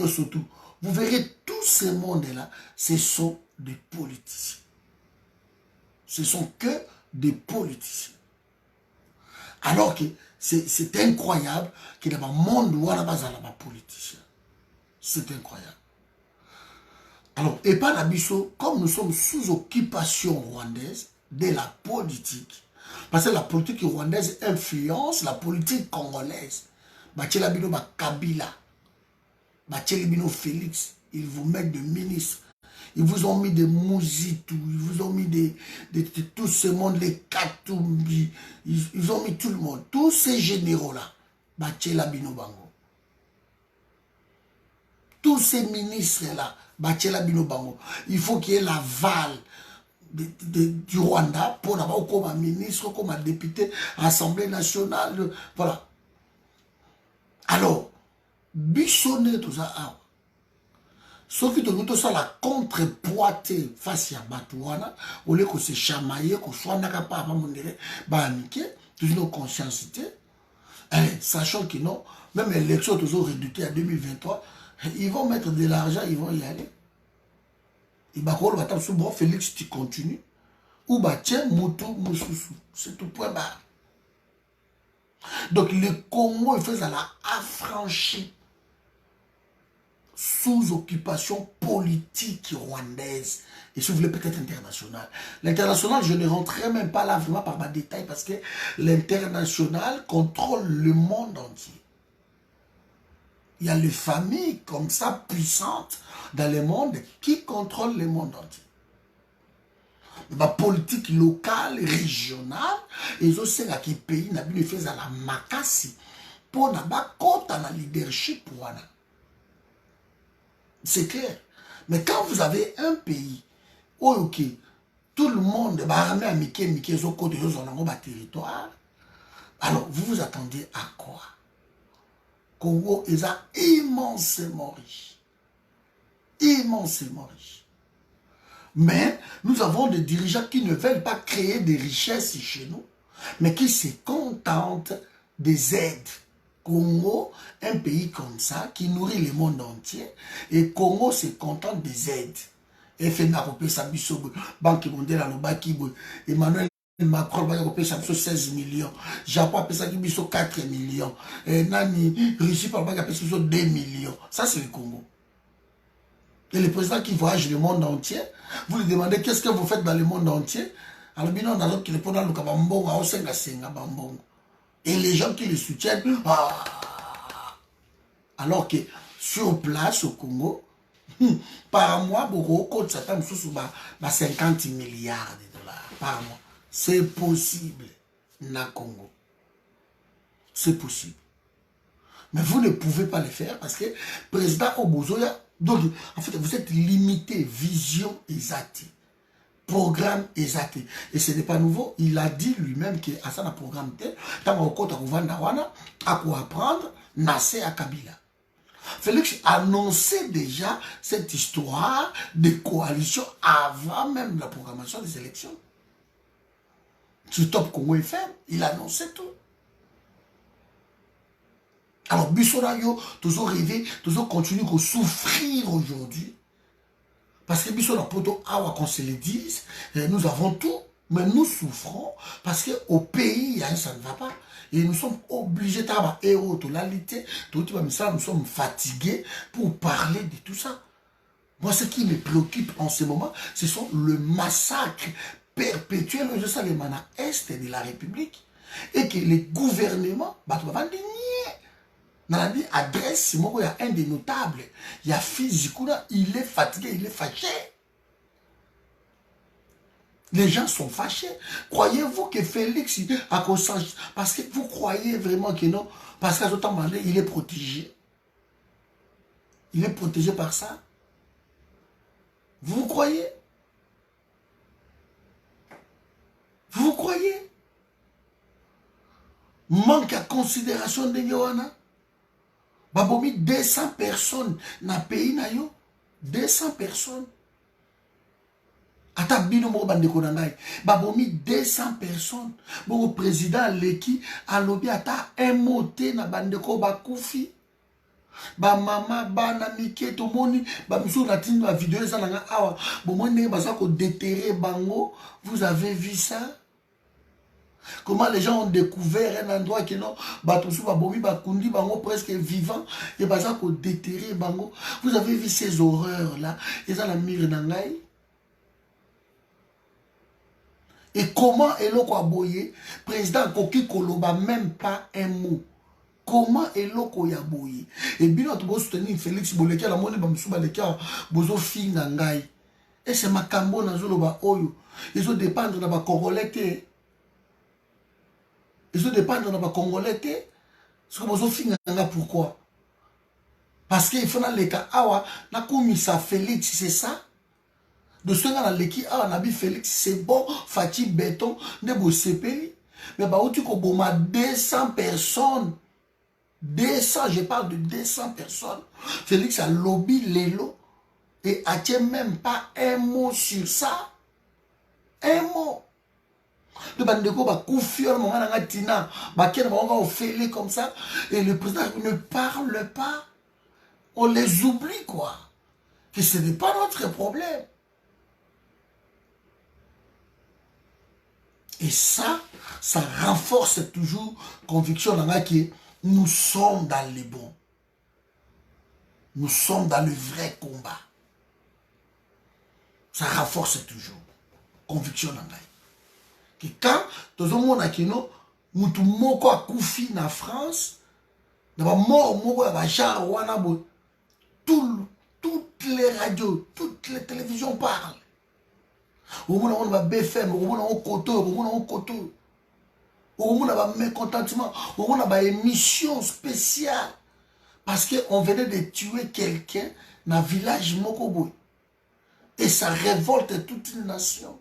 surtout. Vous verrez tous ces mondes-là, ce sont des politiciens. Ce sont que des politiciens. Alors que c'est incroyable que dans le monde où on a des politiciens. C'est incroyable. Alors, et pas l'Abisso, comme nous sommes sous occupation rwandaise de la politique, parce que la politique rwandaise influence la politique congolaise. Bachela Bino Kabila, Bachela Bino Félix, ils vous mettent de ministres. Ils vous ont mis des Mouzitou, ils vous ont mis tout ce monde, les Katumbi, ils ont mis tout le monde. Tous ces généraux-là, Bachela Bino Bango. Tous ces ministres-là, Bachela Bino Bango. Il faut qu'il y ait l'aval du Rwanda pour d'abord comme un ministre, comme un député, Assemblée nationale, voilà. Alors, bichonner tout ça, ce qui te ça la contrepoité face à Batouana, au lieu que se chamailler, qu'on soit capable de monter, toujours conscience, sachant que non, même l'élection toujours réduite à 2023, ils vont mettre de l'argent, ils vont y aller. Et bon, Félix, tu continues. Ou tiens, Moutou, Moussoussou. C'est tout point barre. Donc, le Congo, il fait ça là, affranchi. sous occupation politique rwandaise. Et si vous voulez peut-être internationale. L'international, je ne rentrerai même pas là vraiment par ma détail parce que l'international contrôle le monde entier. Il y a les familles comme ça puissantes dans le monde qui contrôlent le monde entier. La politique locale, régionale, et aussi la pays n'a pas fait à la makasi pour n'a pas compte dans la leadership. C'est clair. Mais quand vous avez un pays où ok, tout le monde va armer à Mickey au côté de son territoire, alors vous vous attendez à quoi? Congo est immensément riche. Immensément riche. Mais nous avons des dirigeants qui ne veulent pas créer des richesses chez nous, mais qui se contentent des aides. Congo, un pays comme ça, qui nourrit le monde entier, et Congo se contente des aides. FNA Banque mondiale, Emmanuel Macron a 16 millions. Japon a 4 millions. Nani, Russie a 2 millions. Ça, c'est le Congo. Et le président qui voyage le monde entier, vous lui demandez qu'est-ce que vous faites dans le monde entier. Alors, on a qui répond dans le Kabambongo, et les gens qui le soutiennent, alors que sur place au Congo, par mois, beaucoup ça tombe sous 50 milliards de dollars par mois. C'est possible, na Congo. C'est possible. Mais vous ne pouvez pas le faire parce que le président Obozoya, donc en fait, vous êtes limité, vision exacte, programme exact. Et ce n'est pas nouveau, il a dit lui-même que à ça, le programme, tant qu'on a quoi apprendre, Nassé à Kabila. Félix annonçait déjà cette histoire de coalition avant même la programmation des élections. Sur Top Congo FM, il annonçait tout. Alors, Bissonayo, toujours rêvé, toujours continue de souffrir aujourd'hui. Parce que Bissonayo, qu'on se le dise, nous avons tout, mais nous souffrons parce qu'au pays, ça ne va pas. Et nous sommes obligés d'avoir nous sommes fatigués pour parler de tout ça. Moi, ce qui me préoccupe en ce moment, ce sont le massacre perpétuel au est de la République. Et que les gouvernements, adresse, il y a un des notables, il y a Fizikuna, il est fatigué, il est fâché. Les gens sont fâchés. Croyez-vous que Félix a conscience? Parce que vous croyez vraiment que non? Parce qu'à ce temps, il est protégé. Il est protégé par ça. Vous croyez? Vous croyez? Manque à considération de Yohana. Babomi 200 personnes dans le pays. 200 personnes. Ata bino mo bandeko na ngai babomi 200 personnes bon président leki alobi ata un moté na bandeko bakufi ba mama bana mike to moni ba miso na tindi ba vidéo eza nanga awa bomoni baza ko déterrer bango. Vous avez vu ça? Comment les gens ont découvert un endroit qui non batosu babomi bakundi bango presque vivant et baza ko déterrer bango. Vous avez vu ces horreurs là? Eza na mire na ngai. Et comment Eloko Aboye, président Koki Koloba, même pas un mot. Comment Eloko Yaboye? Et bien, tu vas soutenir Félix Boleka, la monnaie Bamsouba Leka, Bozo Fingangai. Et c'est ma cambo na Zoloba Oyo. Ils ont dépendre de ma Congolais. Ils ont dépendre de ma Congolais. C'est que Bozo Finganga, pourquoi? Parce qu'il faut dans les cas, awa, na komisa Félix, c'est ça? De ce qu'on a l'équipe, on a vu Félix, c'est bon, Fatih Béton, Nebo Sepeli. Mais bah, où tu as 200 personnes. 200, je parle de 200 personnes. Félix a lobby l'élo et a même pas un mot sur ça. Un mot. Le bandeko va confier moment dans la tina, va faire comme ça et le président ne parle pas. On les oublie quoi. Que ce n'est pas notre problème. Et ça renforce toujours conviction dans que nous sommes dans les bons. Nous sommes dans le vrai combat. Ça renforce toujours. Conviction en moi. Que quand tout le monde a dit non, mutu moko a koufi na France, dans la mort moko a genre wana bo, toutes les radios, toutes les télévisions parlent. Au monde on va BFM, au monde on koto, au monde on koto. Au monde on va mécontentement, au monde on va émission spéciale parce que on venait de tuer quelqu'un dans le village Mokoboy. Et ça révolte toute une nation.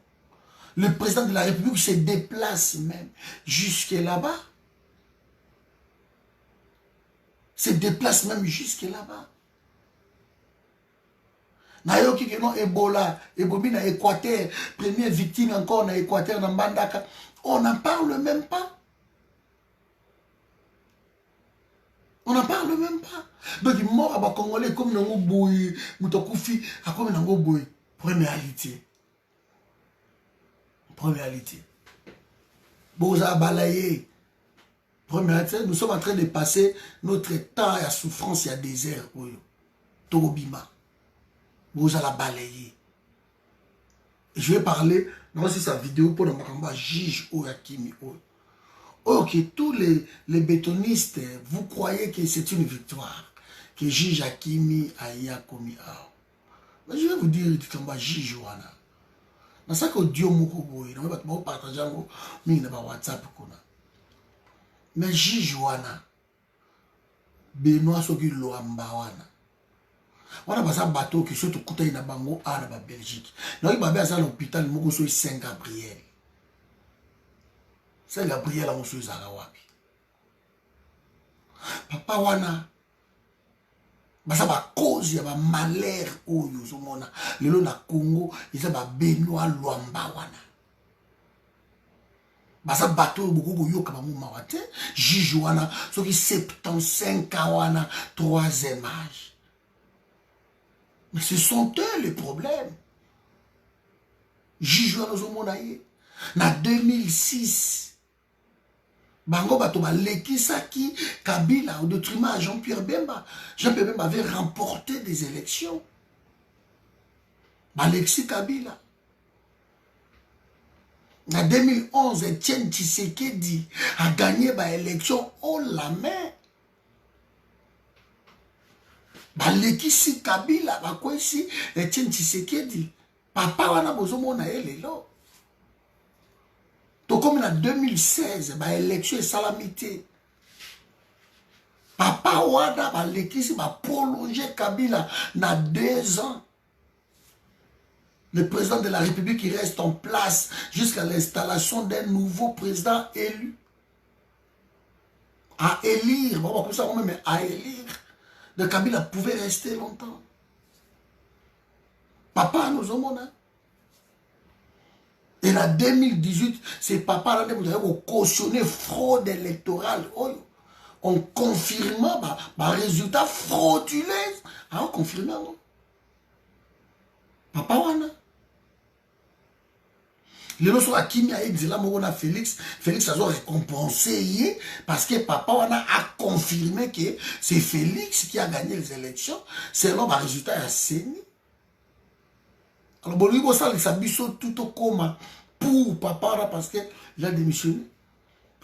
Le président de la République se déplace même jusque là-bas. Se déplace même jusque là-bas. Nayoki que non Ebola, Ebobi na Équateur, première victime encore na Équateur, dans Mbandaka. On n'en parle même pas. On n'en parle même pas. Donc il mort à Congolais comme dans Boy, Moutokoufi, comme dans Boy. Premialité. Premialité. Boza balayé. Premialité, nous sommes en train de passer notre temps à souffrance et à désert. Torobima. Boza la balayé. Je vais parler, non, c'est sa vidéo pour le Makamba, Jige Oyakimi. Ok, tous les bétonistes, vous croyez que c'est une victoire. Que Jige Hakimi a commis. Mais je vais vous dire, Jige Wana. Na ça que Dieu m'a dit, on va partager sur WhatsApp. Mais Jige Wana, Benoît Soki Loamba Wana. On a un bateau qui est tout na bango à la Belgique. Nous avons à l'hôpital de Saint-Gabriel. Saint-Gabriel a monsieur Zarawapi. Papa Wana. Basa ba cause ya ba malheur oyo zomona lelo na Congo eza ba Benoît Loamba wana basa bateau beaucoup yoka ba mu mawate Jige wana soki 75 wana 3e âge. Mais ce sont eux les problèmes. Jige wana zomona ye na 2006 Bango bato ba lekisaki Kabila au détriment à Jean-Pierre Bemba. Jean-Pierre Bemba avait remporté des élections. Alexis Kabila. En 2011, Etienne Tshisekedi a gagné l'élection haut la main. Alexis Kabila, bakwesi Etienne Tshisekedi. Papa wana bozomo na elelo. Comme en 2016, l'élection est salamité. Papa Wada va prolonger Kabila dans 2 ans. Le président de la République qui reste en place jusqu'à l'installation d'un nouveau président élu. À élire, bon, comme ça, mais à élire. Donc Kabila pouvait rester longtemps. Papa nous avons et en 2018, c'est papa qui a cautionné fraude électorale. En confirmant le résultat frauduleux. On confirme, non? Papa wana. Le loso Hakimi a dit là, Félix a récompensé parce que papa wana a confirmé que c'est Félix qui a gagné les élections selon le résultat à Séni. Alors, bon, lui, ça, il biso tout au coma pour papa parce qu'il a démissionné.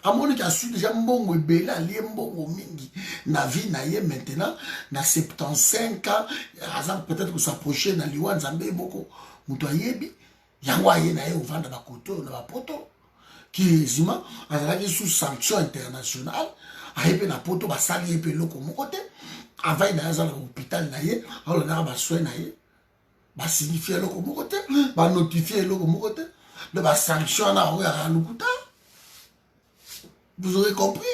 À mon avis, il a su déjà mbongo ebele, ali mbongo mingi. Na vie, na ye maintenant, na 75 ans, peut-être que s'approcher na liwa, nzambe boko, mutoyebi, yango aye na ye au vent de la côte, na la poto, qui zima, azalaki sous sanction internationale, aye na poto, basali epe loko mokote, avant na yazala l'hôpital na ye, alors na ba soin na ye. Va signifier le côté, va notifier le côté, de va sanctionner à l'oukuta. Vous aurez compris.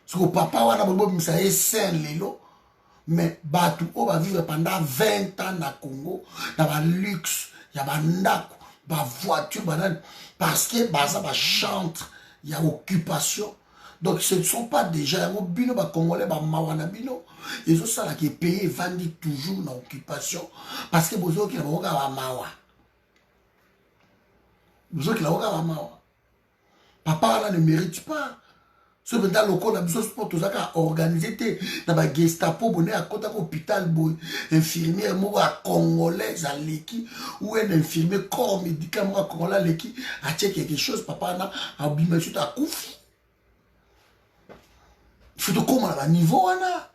Parce que papa wana bobo ça est sain lelo, mais batu o va vivre pendant 20 ans na Congo, dans le luxe, il y a ba ndako, ba voiture, parce que baza ba chante, il y a occupation. Donc ce ne sont pas déjà les bino ba congolais ba mawana bino. Ils ont ça qui est payé vendu toujours dans l'occupation parce que bozo qui la boka ba mawa. Bozo qui la boka ba mawa. Papa là ne mérite pas Ce maintenant le la biso sport tout ça organisé dans la Gestapo bonnet à côté hôpital boy infirmière moi congolaise à l'équipe ou un infirmier corps médical moi congolais l'équipe a checké quelque chose papa na a bimé tout à koufi. Il faut comment à niveau là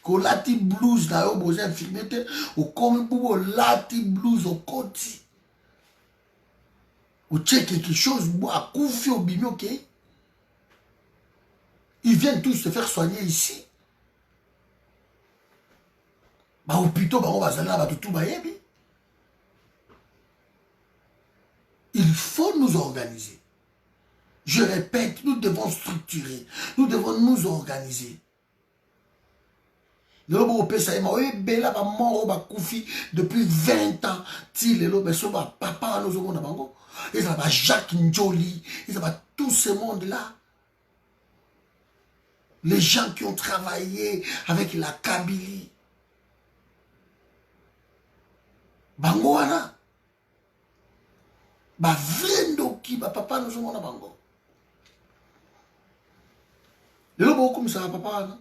ko lati blues na yo besoin infirmier ou comme pour lati blues au côté ou check quelque chose à koufi au bimé OK. Ils viennent tous se faire soigner ici. Bah, au plutôt, bah, on va aller tout bayebi. Il faut nous organiser. Je répète, nous devons structurer. Nous devons nous organiser. Le Européen, ça y est, Bella, mort, depuis 20 ans. Si le papa, nous avons et ça va Jacques Njoli, et ça va tout ce monde-là. Les gens qui ont travaillé avec la Kabylie. Bangoana. Ba vrendo ki ba papa nous sommes bango. Le lobo comme ça papa na.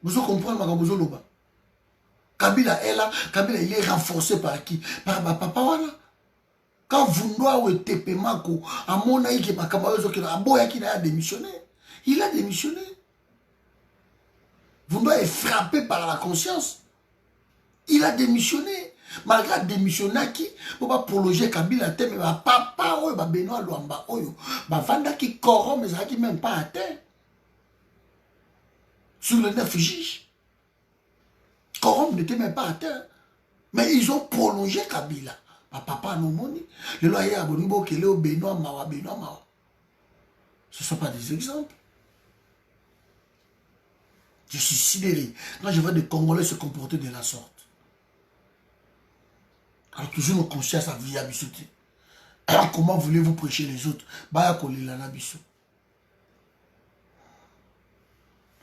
Vous comprenez ma vous loba. Kabila est là, Kabila il est renforcé par qui? Par ma papa wana. Quand vous n'avez pas été mako, à mon avis, il a démissionné. Il a démissionné. Vous n'avez frappé par la conscience. Il a démissionné. Malgré démissionner qui, pour pas prolonger Kabila, mais papa, Benoît Luamba, Vanda qui corrompt, mais qui même pas atteint. Sur le 9 juges. Corrompt n'était même pas atteint. Mais ils ont prolongé Kabila. Papa non moni. Le loyer à Bonibo qui est au Benoît Mawa. Ce ne sont pas des exemples. Je suis sidéré. Quand je vois des Congolais se comporter de la sorte. Alors toujours nos consciences à vie à bisouté. Alors comment voulez-vous prêcher les autres? Baya kolila biso.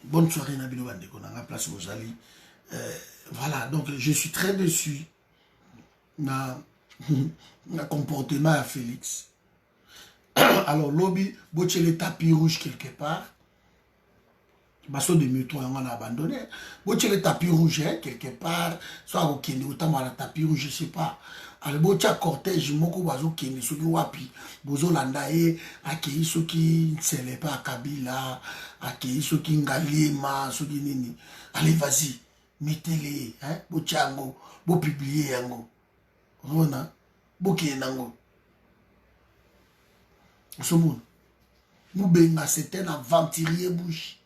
Bonne soirée Nabilo Bandeko. On a la place aux alliés. Voilà, donc je suis très déçu. Le comportement à Félix. Alors, lobby, botte les tapis rouges quelque part. Basso de métro, on a abandonné. Botte les tapis rouges quelque part. Soit au Kenya, autant à la tapis rouge, je ne sais pas. Alors, botte à cortège, moko bazo Kenya, ceux qui wapi, bozo landae, accueillir ceux qui ne s'élèvent pas à Kabila, accueillir ceux qui n'galima, ceux qui nini. Allez, vas-y, mettez-les, hein, botte yango, bo publier yango. Rona, boké nango. Moubenga, c'est un aventurier bouche.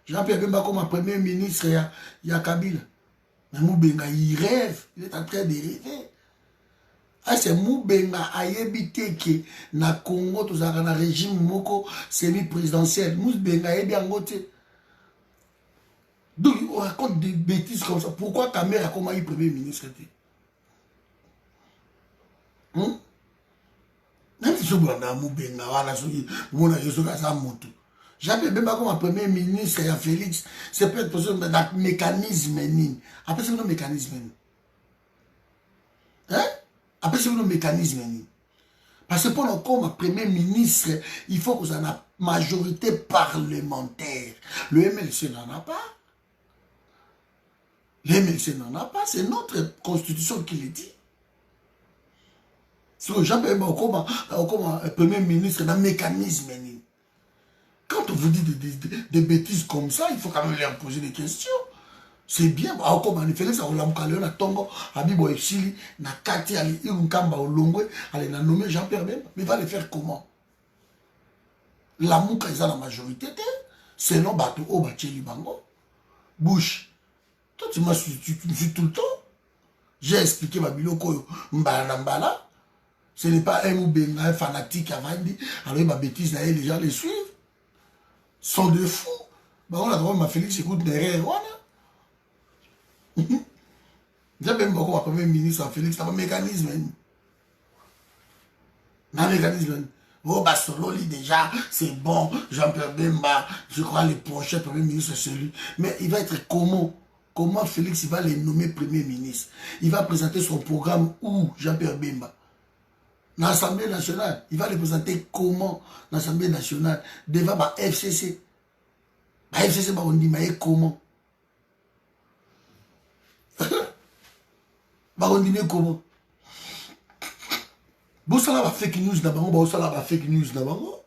Jean-Pierre Bemba comme un premier ministre, il y a Kabila. Mais Moubenga, il rêve, il est en train de rêver. Ah, c'est Moubenga a évité que na Congo, tout ça, dans le régime moko semi-présidentiel. Moubenga a bien goté. Donc, on raconte des bêtises comme ça. Pourquoi ta mère a comment eu premier ministre? Même si je suis un Moubenga, j'avais même pas comme un premier ministre, Félix, c'est peut-être possible, mais dans le mécanisme. Après, c'est le mécanisme. Hein? Après, c'est le mécanisme. Parce que pour le comme un premier ministre, il faut que ça ait une majorité parlementaire. Le MLC n'en a pas. Le MLC n'en a pas. C'est notre constitution qui le dit. Si Jean comme un premier ministre dans le mécanisme. Quand on vous dit des bêtises comme ça, il faut quand même leur poser des questions. C'est bien. Comme en effet, ça on a tongo, Abibo Epsili, na Kati, ali Irunkamba au Longwe, allez na nommer Jean-Pierre Bemba. Mais il va le faire comment? La mouka est la majorité, c'est non bateau au Bacheli Bango. Bush. Toi, tu m'as su tout le temps. J'ai expliqué ma biloko Mbala. Ce n'est pas un Moubenga, un fanatique avant dit, alors ma bêtise, les gens les suivent. Sont de fous. On a droit, ma Félix écoute derrière. Voilà. J'ai même beaucoup à premier ministre, Félix, c'est un mécanisme. Un mécanisme. Oh, Bassololi, déjà, c'est bon. Jean-Pierre Bemba, je crois, le prochain premier ministre, c'est celui. Mais il va être comment? Comment Félix il va les nommer premier ministre? Il va présenter son programme où, Jean-Pierre Bemba? l'Assemblée nationale. Il va le présenter comment l'Assemblée nationale devant la FCC. La FCC, on dit, mais comment? On dit, comment? Vous savez, la fake news d'abord, vous savez, la fake news d'abord.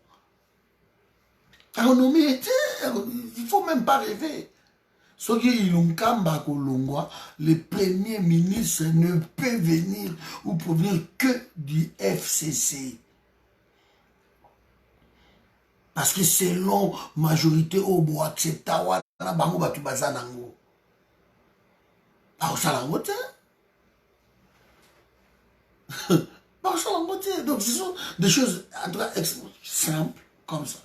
Il ne faut même pas rêver. Ceux qui ont le premier ministre ne peut venir ou provenir que du FCC. Parce que selon majorité au bois accepté, na bango batu bazanango. Ba osala ngote. Ba osala ngote. Donc ce sont des choses en tout cas simples comme ça.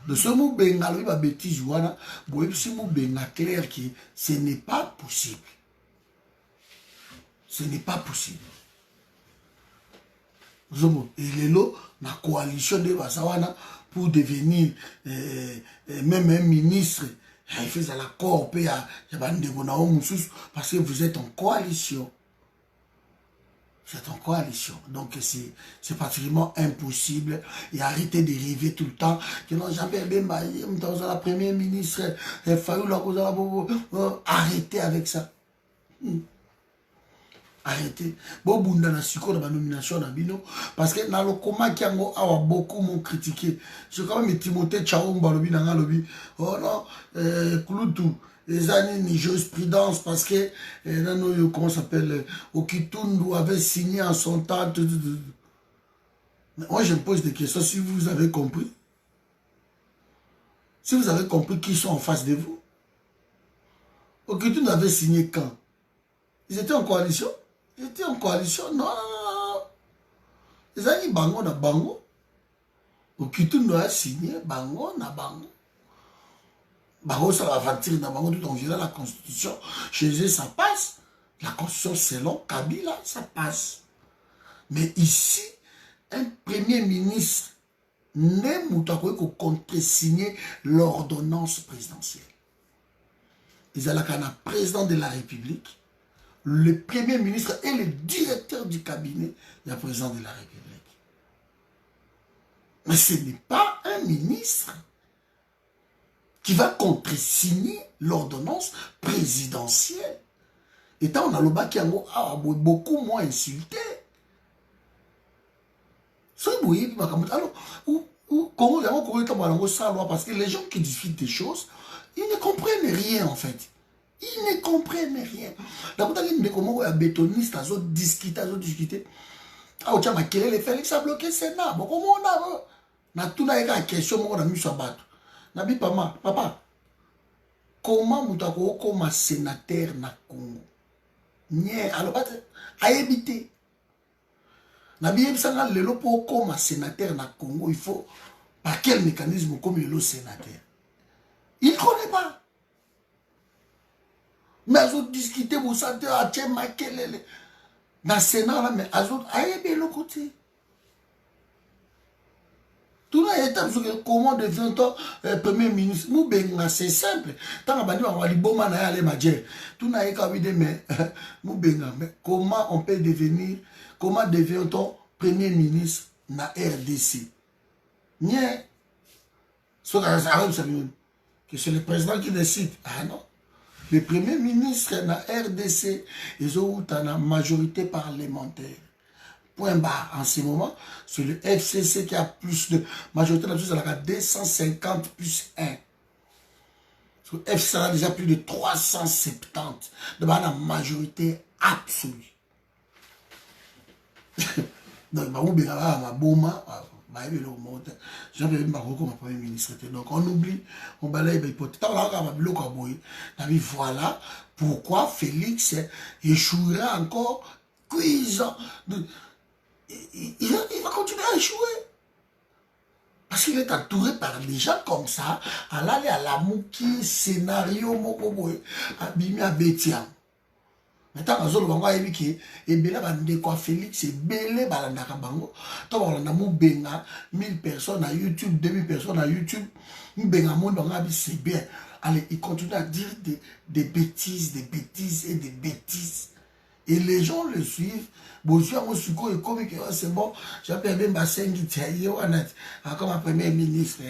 De ce mot benga lui ba bêtise wana, boye si mot benga clair qui ce n'est pas possible. Ce n'est pas possible. Et les lots, la coalition de Basawana pour devenir même un ministre, il fait l'accord parce que vous êtes en coalition. Vous êtes en coalition. Donc c'est pratiquement impossible. Et arrêtez de rêver tout le temps que non, jamais dans la première ministre, arrêtez avec ça. Arrêtez. Bon, bunda na siko na nomination na bino parce que dans le coma qui a beaucoup m'ont critiqué. Je quand même Timothée Chaomba lobi na lobi. Oh non, Kulutu les années ni jurisprudence parce que comment s'appelle Okitundu avait signé en son temps. Mais moi je me pose des questions si vous avez compris. Si vous avez compris qui sont en face de vous. Okitundu avait signé quand? Ils étaient en coalition? Ils étaient en coalition? Non, non, non, non. Les amis, bango na bango. Okitundu a signé bango na bango. Bango, ça va facture na bango, tout en violant la constitution. Chez eux, ça passe. La constitution, selon Kabila, ça passe. Mais ici, un premier ministre n'est moutakoye qu'on contre-signer l'ordonnance présidentielle. Ils ont un président de la République, le premier ministre et le directeur du cabinet, le président de la République. Mais ce n'est pas un ministre qui va contre-signer l'ordonnance présidentielle. Et tant on a le bas qui a beaucoup moins insulté. Alors, parce que les gens qui discutent des choses, ils ne comprennent rien en fait. Ils ne comprennent rien. D'abord, il y a des bétonistes, ils ont discuté. Ah, tiens, mais quel est le Félix a bloqué le Sénat? Bon, comment on a? Na tout na une question, on a mis sur bateau. Nabi papa, comment moutako comme sénateur na Congo? Nye, alors, à éviter. Nabi ebisanga lelo pour comme sénateur na Congo, il faut par quel mécanisme comme le sénateur? Il ne connaît pas. Mais ils ont discuté, vous savez, à Tchema, dans le Sénat, mais ils ont aidé l'autre côté. Tout le monde comment devient-on premier ministre? C'est simple. Tant que on va dire bon man aller manger. Tout le monde dit mais comment on peut devenir, comment devient-on premier ministre na RDC? Nie. Que c'est le président qui décide. Ah non. Le premier ministre na RDC, ils ont une majorité parlementaire. Point barre. En ce moment, c'est le FCC qui a plus de majorité, c'est la 250 plus 1. Le FCC a déjà plus de 370 de la majorité absolue. Donc, donc on oublie, on balaye voilà pourquoi Félix échouera encore. Il va continuer à échouer. Parce qu'il est entouré par des gens comme ça, à l'aller à la mouki, scénario, abimi à Bétian. Maintenant, on va dire que Félix est belé balandaka bango. Tant on a benga 1000 personnes à YouTube, 2000 personnes à YouTube. Benga monde c'est bien. Allez, il continue à dire des bêtises et des bêtises. Et les gens le suivent. Bon, c'est bon, j'appelle même Bassengi Tiaye, comme un premier ministre.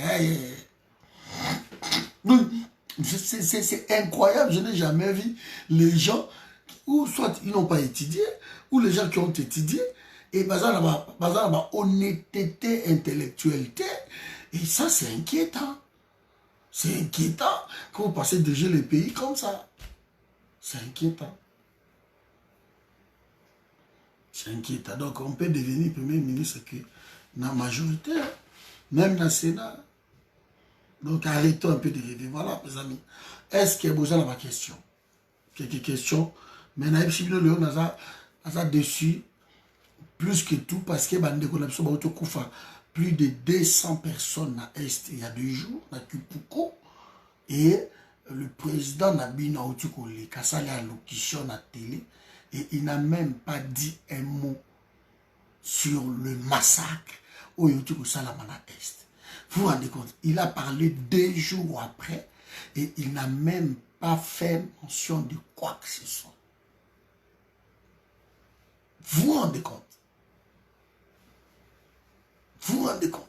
C'est incroyable, je n'ai jamais vu les gens, ou soit ils n'ont pas étudié, ou les gens qui ont étudié, et bazar la honnêteté intellectuelle. Et ça, c'est inquiétant. C'est inquiétant quand vous passez de diriger les pays comme ça. C'est inquiétant. C'est inquiétant. Donc, on peut devenir premier ministre que dans la majorité, même dans le Sénat. Donc, arrêtons un peu de rêver. Voilà, mes amis. Est-ce qu'il y a besoin de ma question? Quelques questions. Mais si vous avez dessus, plus que tout, parce que plus de 200 personnes à Est il y a 2 jours, à Kipuko, et le président Nabina Otukole, Kassali a l'occasion à la télé, et il n'a même pas dit un mot sur le massacre au Yotuko Salamana Est. Vous vous rendez compte, il a parlé 2 jours après, et il n'a même pas fait mention de quoi que ce soit. Vous vous rendez compte? Vous vous rendez compte?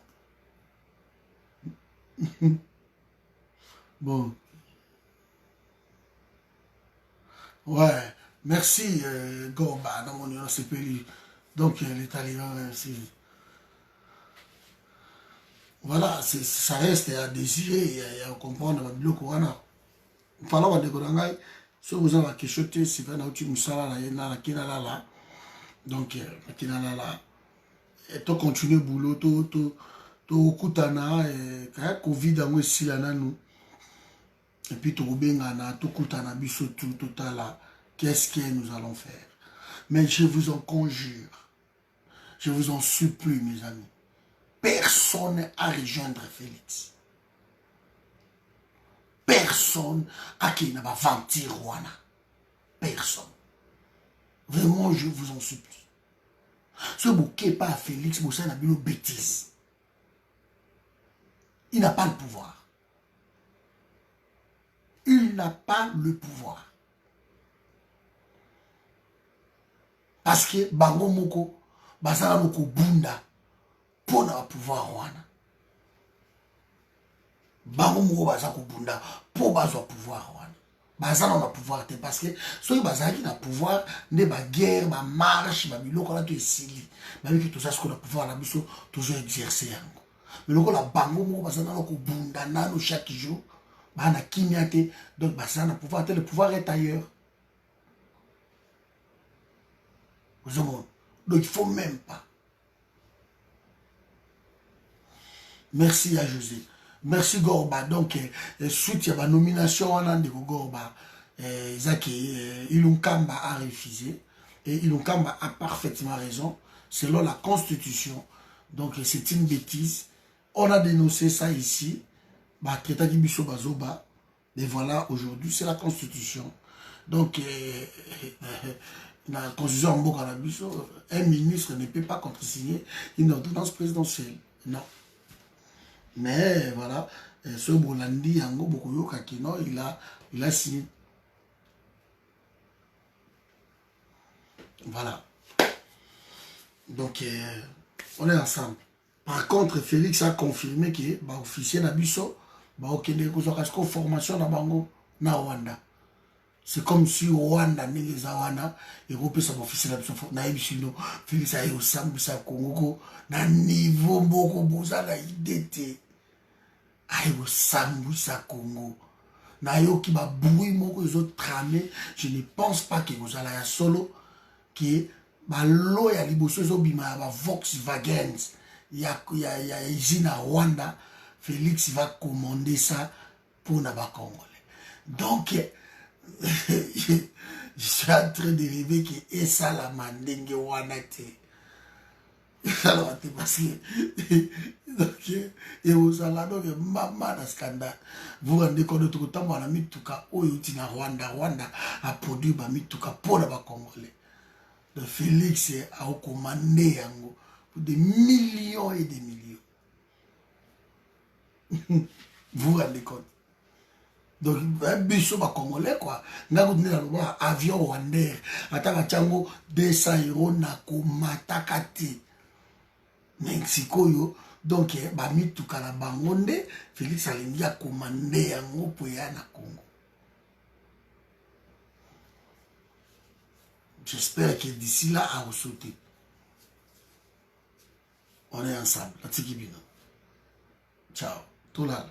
Bon. Ouais. Merci, Gorba, dans mon nom, c'est pays. Donc, les talibans, voilà, ça reste à désirer et à comprendre le Coran. Voilà, on découvre. Si vous avez quelque chose, c'est vrai, nous sommes là. Donc, tu continues le boulot, tu kutana, Covid a aussi là nous. Et puis tu bengana, tu kutana biso tout là. Qu'est-ce que nous allons faire? Mais je vous en conjure, je vous en supplie, mes amis, personne à rejoindre Félix. Personne à qui n'a pas vendu Rwanda. Personne. Vraiment, je vous en supplie. Ce bouquet pas à Félix, vous savez, il a une bêtise. Il n'a pas le pouvoir. Il n'a pas le pouvoir. Parce que Bango Moko, Basala Moko Bunda, pour le pouvoir Rwanda. Bango Moko Basala Bunda, pour le pouvoir Rwanda. Basala on a pouvoir, parce que ceux qui ont le pouvoir, ne ba guerre, ba marche, ba biloko là tout esili. Même que tout ça, ce qu'on a pouvoir là, biso toujours exercer. Mais le la Bango Moko Basala Moko Bunda, nano chaque jour, ba na kimiate, donc Basala pouvoir, le pouvoir est ailleurs. Donc il ne faut même pas. Merci à José. Merci Gorba. Donc, suite à la nomination de Gorba, Ilunkamba a refusé. Et Ilunkamba a parfaitement raison. Selon la Constitution. Donc, c'est une bêtise. On a dénoncé ça ici. Mais voilà, aujourd'hui, c'est la Constitution. Donc, la Constitution en un ministre ne peut pas contresigner une ordonnance présidentielle. Non. Mais voilà, ce Bolandi Yango Bokoyo Kakino, il a signé. Voilà. Donc, on est ensemble. Par contre, Félix a confirmé que l'officier Nabiso, il formation na Bango na Rwanda. C'est comme si Rwanda n'est pas Rwanda et Europe ça officier Nabiso na Félix a eu au Sambisa Congo na niveau beaucoup bozala idée. Aïe au Sambisa Congo. Nayoki ba boui moko les autres tramés. Je ne pense pas que vous allez à solo qui ba lo ya liboso zo bima ba Volkswagen ya usine à Rwanda. Félix va commander ça pour Naba Congolais. Donc je suis en train de rêver que et ça la mandenge wana te. Alors parce que donc et aux aladons de maman dans scandale. Vous rendez compte de tout temps on a mis tout cas au na Rwanda a produit ba mis tout cas pour Naba Congolais. De Félix a commandé yango pour des millions et des millions. Vous vous rendez compte? Donc, biso ba congolais quoi. Nga ko dina lo avion rwandais. Ata ba chango 200 € na ko matakati. Mexico yo. Donc, ba mituka na bango nde Félix alingi akomande yango po ya na Congo. J'espère que d'ici là, à sauter. On est ensemble. Ciao. Tout là.